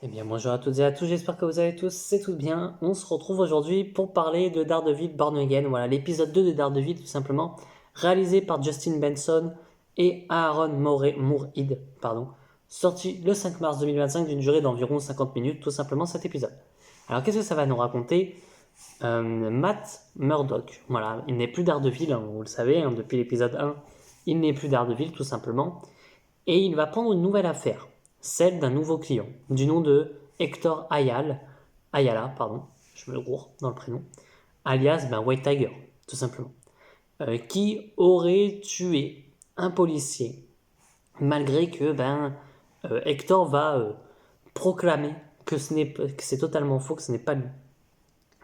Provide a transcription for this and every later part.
Eh bien, bonjour à toutes et à tous, j'espère que vous allez tous et toutes bien. On se retrouve aujourd'hui pour parler de Daredevil Born Again, voilà, l'épisode 2 de Daredevil tout simplement, réalisé par Justin Benson et Aaron Moorhead, sorti le 5 mars 2025 d'une durée d'environ 50 minutes, tout simplement cet épisode. Alors, qu'est-ce que ça va nous raconter? Matt Murdock, voilà, il n'est plus Daredevil, hein, vous le savez, hein, depuis l'épisode 1, il n'est plus Daredevil tout simplement, et il va prendre une nouvelle affaire, celle d'un nouveau client, du nom de Hector Ayala, je me gourre dans le prénom, alias White Tiger, tout simplement, qui aurait tué un policier, malgré que Hector va proclamer que c'est totalement faux, que ce n'est pas lui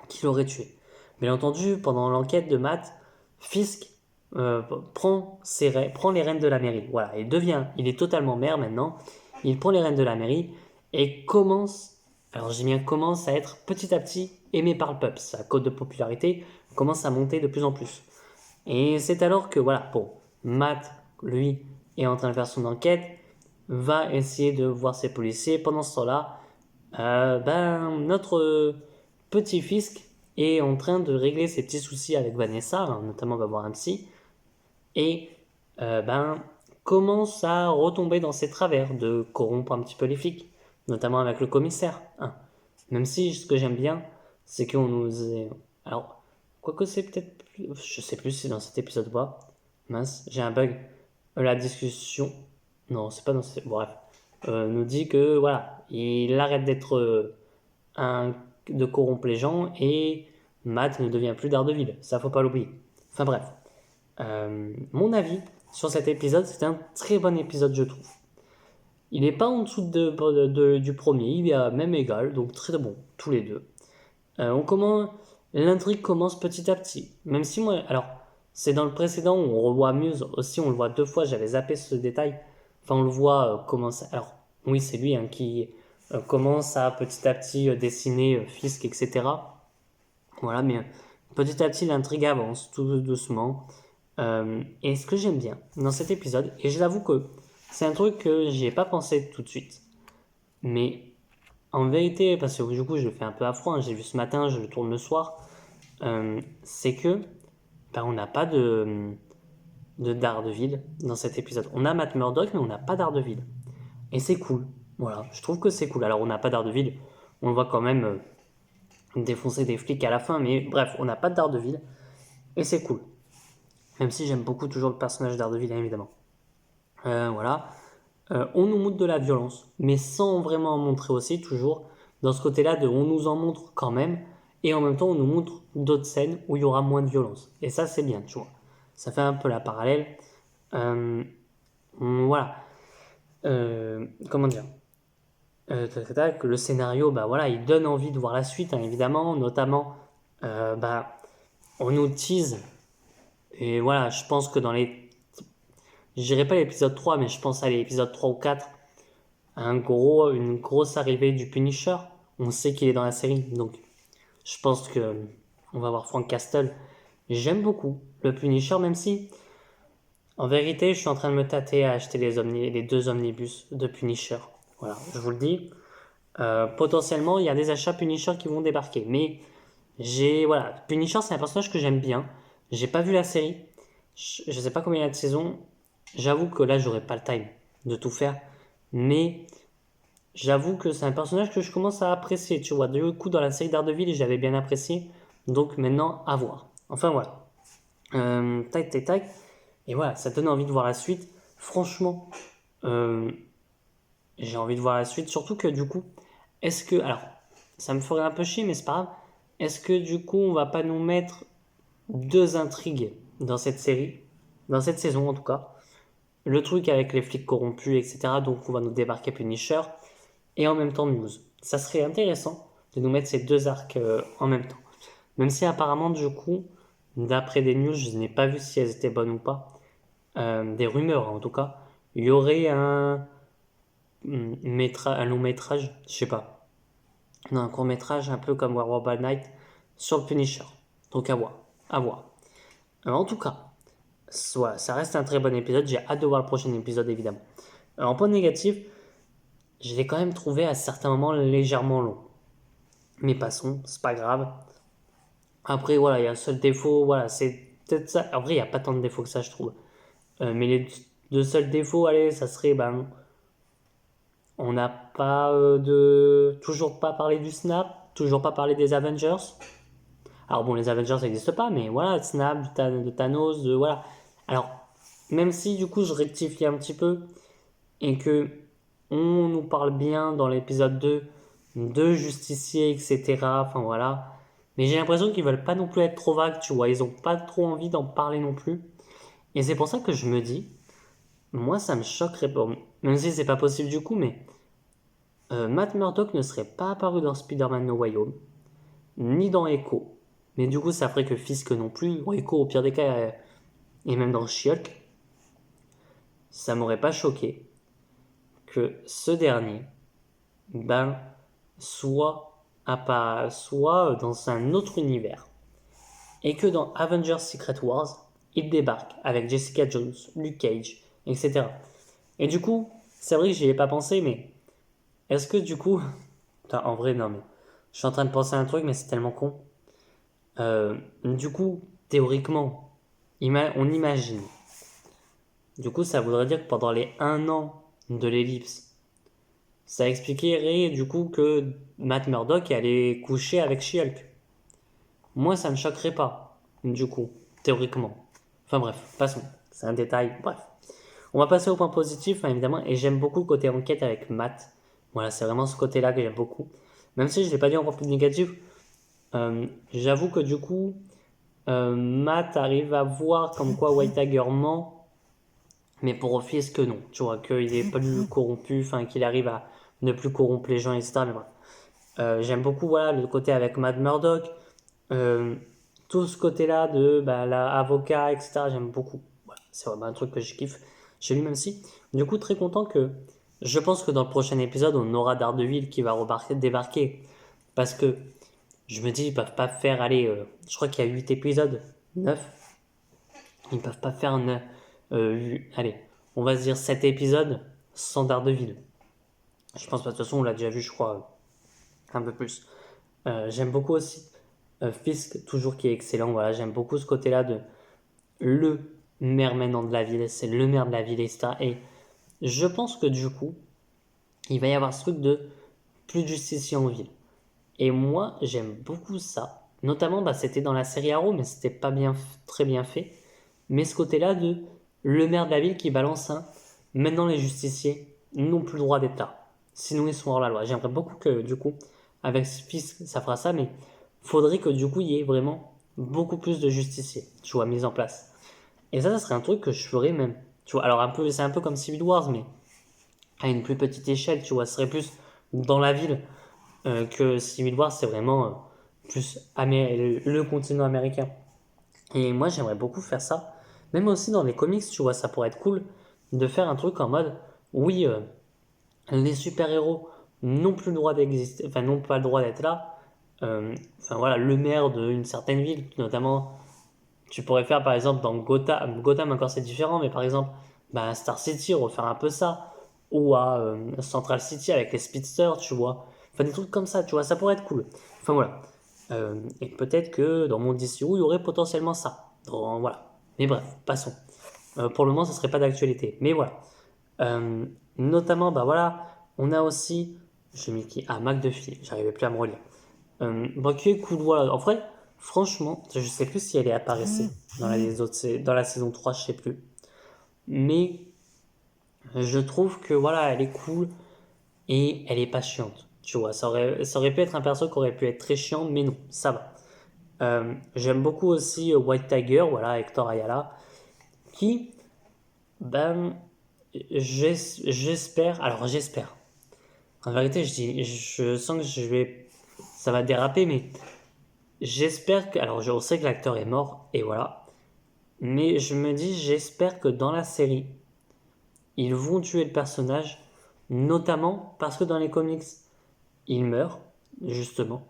qui l'aurait tué. Bien entendu, pendant l'enquête de Matt, Fisk prend les rênes de la mairie. Voilà, il est totalement maire maintenant. Il prend les rênes de la mairie et commence, alors j'ai bien commence à être petit à petit aimé par le peuple. Sa cote de popularité commence à monter de plus en plus. Et c'est alors que voilà, bon, Matt, lui, est en train de faire son enquête, va essayer de voir ses policiers. Pendant ce temps-là, notre petit Fisk est en train de régler ses petits soucis avec Vanessa, hein, notamment va voir un psy, et commence à retomber dans ses travers de corrompre un petit peu les flics, notamment avec le commissaire, hein. Même si ce que j'aime bien, c'est qu'on nous est... Alors, quoique c'est peut-être... Je sais plus si c'est dans cet épisode ou pas. Mince, j'ai un bug. La discussion... Non, c'est pas dans cet... Bref. Nous dit que, voilà, il arrête d'être de corrompre les gens et Matt ne devient plus Daredevil. Ça, faut pas l'oublier. Enfin bref. Mon avis sur cet épisode, c'est un très bon épisode, je trouve. Il n'est pas en dessous du premier, il est même égal, donc très bon, tous les deux. L'intrigue commence petit à petit. Même si moi, alors, c'est dans le précédent où on revoit Muse aussi, on le voit deux fois, j'avais zappé ce détail. Enfin, on le voit commencer. Alors, oui, c'est lui hein, qui commence à petit dessiner Fisk, etc. Voilà, mais petit à petit, l'intrigue avance tout doucement. Et ce que j'aime bien dans cet épisode, et je l'avoue que c'est un truc que j'y ai pas pensé tout de suite, mais en vérité, parce que du coup je le fais un peu à froid, hein, j'ai vu ce matin, je le tourne le soir, c'est que on n'a pas de Daredevil dans cet épisode. On a Matt Murdock, mais on n'a pas Daredevil. Et c'est cool. Voilà, je trouve que c'est cool. Alors on n'a pas Daredevil, on le voit quand même défoncer des flics à la fin, mais bref, on n'a pas de Daredevil. Et c'est cool. Même si j'aime beaucoup toujours le personnage d'Daredevil, hein, évidemment. Voilà. On nous montre de la violence, mais sans vraiment en montrer aussi, toujours. Dans ce côté-là, on nous en montre quand même, et en même temps, on nous montre d'autres scènes où il y aura moins de violence. Et ça, c'est bien, tu vois. Ça fait un peu la parallèle. Voilà. Comment dire le scénario, voilà, il donne envie de voir la suite, hein, évidemment, notamment, on nous tease, et voilà, je pense que je dirais pas l'épisode 3, mais je pense à l'épisode 3 ou 4, une grosse arrivée du Punisher. On sait qu'il est dans la série, donc je pense que on va voir Frank Castle. J'aime beaucoup le Punisher, même si, en vérité, je suis en train de me tâter à acheter les deux omnibus de Punisher. Voilà, je vous le dis. Potentiellement, il y a des achats Punisher qui vont débarquer. Mais voilà, Punisher, c'est un personnage que j'aime bien. J'ai pas vu la série. Je sais pas combien il y a de saisons. J'avoue que là, j'aurais pas le time de tout faire. Mais j'avoue que c'est un personnage que je commence à apprécier. Tu vois, du coup, dans la série Daredevil, j'avais bien apprécié. Donc maintenant, à voir. Enfin voilà. Tac, tac, tac. Et voilà, ça donne envie de voir la suite. Franchement, euh, j'ai envie de voir la suite. Surtout que du coup, alors, ça me ferait un peu chier, mais c'est pas grave. Est-ce que du coup, on va pas nous mettre deux intrigues dans cette série, dans cette saison en tout cas? Le truc avec les flics corrompus, etc. Donc, on va nous débarquer Punisher et en même temps Muse. Ça serait intéressant de nous mettre ces deux arcs en même temps. Même si apparemment, du coup, d'après des news, je n'ai pas vu si elles étaient bonnes ou pas. Des rumeurs en tout cas. Il y aurait un long métrage, je sais pas, non, un court métrage un peu comme Werewolf by Night sur le Punisher. Donc à voir, à voir. En tout cas, voilà, ça reste un très bon épisode. J'ai hâte de voir le prochain épisode évidemment. Alors en point négatif, je l'ai quand même trouvé à certains moments légèrement long. Mais passons, c'est pas grave. Après, voilà, il y a un seul défaut, voilà, c'est peut-être ça. Après, il n'y a pas tant de défauts que ça, je trouve. Mais les deux seuls défauts, allez, ça serait, ben, on n'a pas toujours pas parlé du Snap, toujours pas parlé des Avengers. Alors bon, les Avengers, ça n'existe pas, mais voilà, Snap, de Thanos, voilà. Alors, même si du coup, je rectifie un petit peu et que on nous parle bien dans l'épisode 2 de justiciers, etc. Enfin voilà. Mais j'ai l'impression qu'ils veulent pas non plus être trop vagues, tu vois. Ils ont pas trop envie d'en parler non plus. Et c'est pour ça que je me dis, moi, ça me choquerait pas. Même si c'est pas possible du coup, mais Matt Murdock ne serait pas apparu dans Spider-Man No Way Home, ni dans Echo. Mais du coup, ça ferait que Fisk non plus. Ou Echo, au pire des cas, et même dans She-Hulk, ça m'aurait pas choqué que ce dernier, ben, soit dans un autre univers. Et que dans Avengers Secret Wars, il débarque avec Jessica Jones, Luke Cage, etc. Et du coup, c'est vrai que j'y ai pas pensé, mais est-ce que du coup. Putain, en vrai, non, mais. Je suis en train de penser à un truc, mais c'est tellement con. Du coup, théoriquement, on imagine. Du coup, ça voudrait dire que pendant les 1 an de l'ellipse, ça expliquerait du coup que Matt Murdock allait coucher avec She-Hulk. Moi, ça me choquerait pas, du coup, théoriquement. Enfin bref, passons. C'est un détail. Bref. On va passer au point positif, hein, évidemment, et j'aime beaucoup le côté enquête avec Matt. Voilà, c'est vraiment ce côté-là que j'aime beaucoup. Même si je ne l'ai pas dit en point plus négatif, j'avoue que du coup, Matt arrive à voir comme quoi White Tiger ment, mais pour Fisk que non. Tu vois, qu'il est plus corrompu, enfin qu'il arrive à ne plus corrompre les gens, etc. Mais bref. J'aime beaucoup voilà, le côté avec Matt Murdock. Tout ce côté-là de l'avocat, etc. J'aime beaucoup. Voilà, c'est vraiment un truc que je kiffe chez lui, même si. Du coup, très content que. Je pense que dans le prochain épisode, on aura Daredevil qui va débarquer. Parce que je me dis, ils peuvent pas faire. Allez, je crois qu'il y a 8 épisodes. 9. Ils peuvent pas faire. Allez, on va se dire 7 épisodes sans Daredevil. Je pense pas, de toute façon, on l'a déjà vu, je crois, un peu plus. J'aime beaucoup aussi Fisk, toujours qui est excellent. Voilà, j'aime beaucoup ce côté-là de le maire maintenant de la ville, c'est le maire de la ville, etc. Et je pense que du coup, il va y avoir ce truc de plus de justiciers en ville. Et moi, j'aime beaucoup ça. Notamment, c'était dans la série Arrow, mais c'était pas très bien fait. Mais ce côté-là de le maire de la ville qui balance un maintenant les justiciers n'ont plus le droit d'être là. Sinon, ils sont hors la loi. J'aimerais beaucoup que, du coup, avec Fisk, ça fera ça, mais faudrait que, du coup, il y ait vraiment beaucoup plus de justiciers, tu vois, mis en place. Et ça serait un truc que je ferais même. Tu vois, alors c'est un peu comme Civil Wars, mais à une plus petite échelle, tu vois, ce serait plus dans la ville que Civil Wars, c'est vraiment plus le continent américain. Et moi, j'aimerais beaucoup faire ça. Même aussi dans les comics, tu vois, ça pourrait être cool de faire un truc en mode, oui, les super-héros n'ont plus le droit d'exister, enfin, n'ont pas le droit d'être là. Enfin, voilà, le maire d'une certaine ville, notamment, tu pourrais faire par exemple dans Gotham, Gotham encore c'est différent, mais par exemple, Star City, refaire un peu ça, ou à Central City avec les speedsters, tu vois. Enfin, des trucs comme ça, tu vois, ça pourrait être cool. Enfin, voilà. Et peut-être que dans mon DCU, il y aurait potentiellement ça. Voilà. Mais bref, passons. Pour le moment, ce serait pas d'actualité. Mais voilà. Notamment, voilà, on a aussi, je mis qui McDuffie, j'arrivais plus à me relire. Qui est cool, voilà. En vrai, franchement, je sais plus si elle est apparaissée dans la saison 3, je sais plus. Mais je trouve que voilà, elle est cool et elle est pas chiante. Tu vois, ça aurait pu être un perso qui aurait pu être très chiant, mais non, ça va. J'aime beaucoup aussi White Tiger, voilà, Hector Ayala, qui, ben, j'espère, alors j'espère. En vérité, je sens que ça va déraper, mais j'espère que, alors je sais que l'acteur est mort, et voilà, mais je me dis, j'espère que dans la série, ils vont tuer le personnage, notamment parce que dans les comics, il meurt, justement.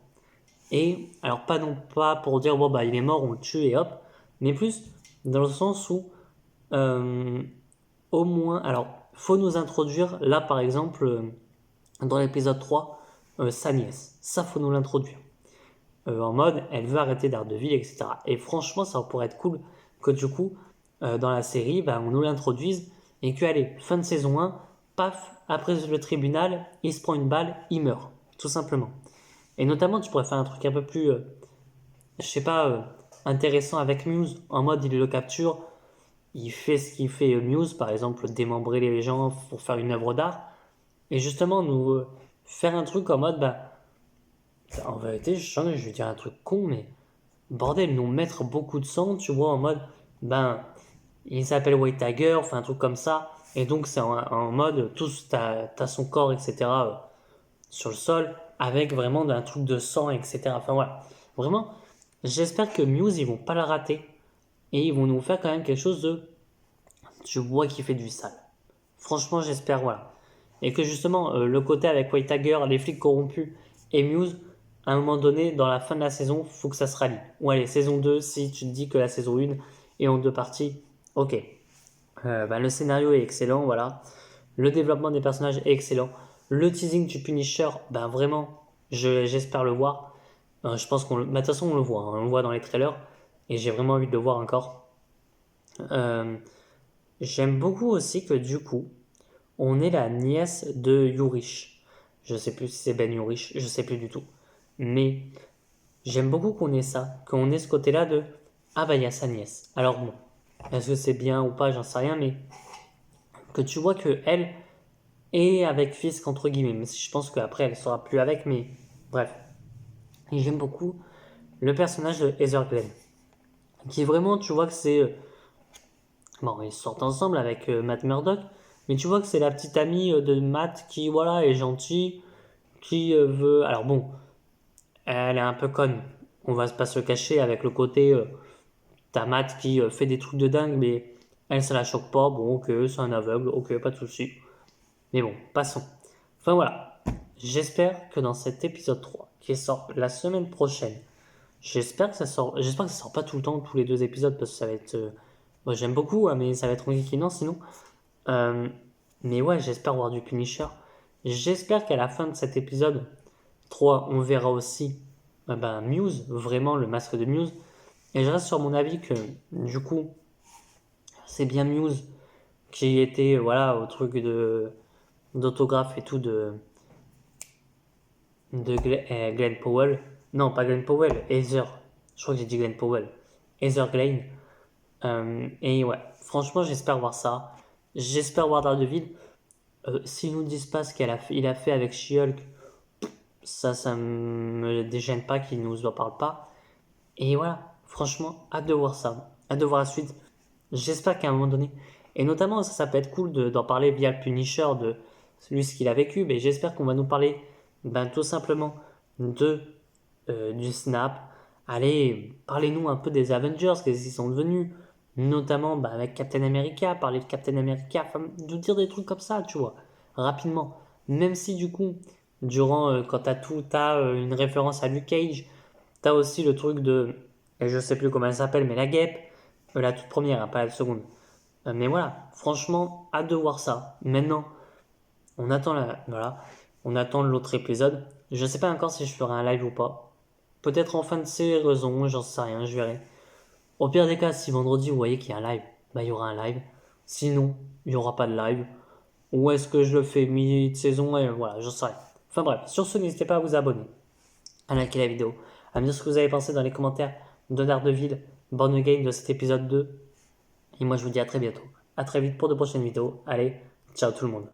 Et alors pas pour dire bon il est mort, on le tue et hop, mais plus dans le sens où au moins, alors faut nous introduire là par exemple dans l'épisode 3, sa nièce. Ça, faut nous l'introduire. En mode, elle veut arrêter Daredevil, etc. Et franchement, ça pourrait être cool que du coup, dans la série, on nous l'introduise et que, allez, fin de saison 1, paf, après le tribunal, il se prend une balle, il meurt, tout simplement. Et notamment, tu pourrais faire un truc un peu plus, je sais pas, intéressant avec Muse, en mode, il le capture, il fait ce qu'il fait Muse, par exemple, démembrer les gens pour faire une œuvre d'art, et justement, nous faire un truc en mode, en vérité, je vais dire un truc con, mais bordel, nous mettre beaucoup de sang, tu vois, en mode, il s'appelle White Tiger, enfin un truc comme ça, et donc c'est en mode, tous, t'as son corps, etc., sur le sol, avec vraiment un truc de sang, etc. Enfin voilà, vraiment, j'espère que Muse, ils vont pas la rater, et ils vont nous faire quand même quelque chose de, tu vois, qui fait du sale. Franchement, j'espère, voilà. Et que justement, le côté avec White Tiger, les flics corrompus et Muse, à un moment donné, dans la fin de la saison, faut que ça se rallie. Ou allez, saison 2, si tu te dis que la saison 1 est en 2 parties, ok. Le scénario est excellent, voilà. Le développement des personnages est excellent. Le teasing du Punisher, vraiment, j'espère le voir. Je pense qu'on, de toute façon, on le voit, hein, on le voit dans les trailers, et j'ai vraiment envie de le voir encore. J'aime beaucoup aussi que du coup, on est la nièce de Yurich. Je sais plus si c'est Ben Yurich, je sais plus du tout. Mais j'aime beaucoup qu'on ait ça, qu'on ait ce côté-là de ah il y a sa nièce. Alors bon, est-ce que c'est bien ou pas, j'en sais rien, mais que tu vois que elle est avec Fisk entre guillemets, mais je pense qu'après elle sera plus avec, mais bref. Et j'aime beaucoup le personnage de Heather Glenn, qui vraiment, tu vois que c'est bon, ils sortent ensemble avec Matt Murdock, mais tu vois que c'est la petite amie de Matt qui voilà est gentille, qui veut. Alors bon, elle est un peu conne. On va pas se le cacher avec le côté t'as Matt qui fait des trucs de dingue, mais elle ça la choque pas. Bon, ok, c'est un aveugle, ok, pas de souci. Mais bon, passons. Enfin voilà. J'espère que dans cet épisode 3, qui sort la semaine prochaine, j'espère que ça sort. J'espère que ça sort pas tout le temps, tous les 2 épisodes, parce que ça va être. Moi j'aime beaucoup, hein, mais ça va être enquiquinant sinon. Euh, mais ouais, j'espère voir du Punisher. J'espère qu'à la fin de cet épisode 3, on verra aussi Muse, vraiment le masque de Muse. Et je reste sur mon avis que du coup, c'est bien Muse qui était voilà au truc de d'autographe et tout de Glenn Powell. Non, pas Glenn Powell, Heather. Je crois que j'ai dit Glenn Powell. Heather Glenn. Et ouais, franchement, j'espère voir ça. J'espère voir Daredevil. S'ils nous disent pas ce il a fait avec She-Hulk, ça me dégêne pas qu'il nous en parle pas. Et voilà, franchement, hâte de voir ça. Hâte de voir la suite. J'espère qu'à un moment donné, et notamment ça peut être cool d'en parler via le Punisher, de celui ce qu'il a vécu, mais j'espère qu'on va nous parler tout simplement du Snap. Allez, parlez-nous un peu des Avengers, qu'est-ce qu'ils sont devenus, notamment avec Captain America, parler de Captain America, enfin, de dire des trucs comme ça, tu vois, rapidement. Même si du coup, quand t'as une référence à Luke Cage, t'as aussi le truc de, et je sais plus comment elle s'appelle, mais la guêpe, la toute première, hein, pas la seconde. Mais voilà, franchement, hâte de voir ça. Maintenant, voilà, on attend l'autre épisode. Je sais pas encore si je ferai un live ou pas. Peut-être en fin de saison, j'en sais rien, je verrai. Au pire des cas, si vendredi vous voyez qu'il y a un live, il y aura un live. Sinon, il n'y aura pas de live. Ou est-ce que je le fais mi-saison et voilà, j'en sais rien. Enfin bref, sur ce, n'hésitez pas à vous abonner, à liker la vidéo, à me dire ce que vous avez pensé dans les commentaires de Daredevil, Born Again de cet épisode 2. Et moi, je vous dis à très bientôt. À très vite pour de prochaines vidéos. Allez, ciao tout le monde.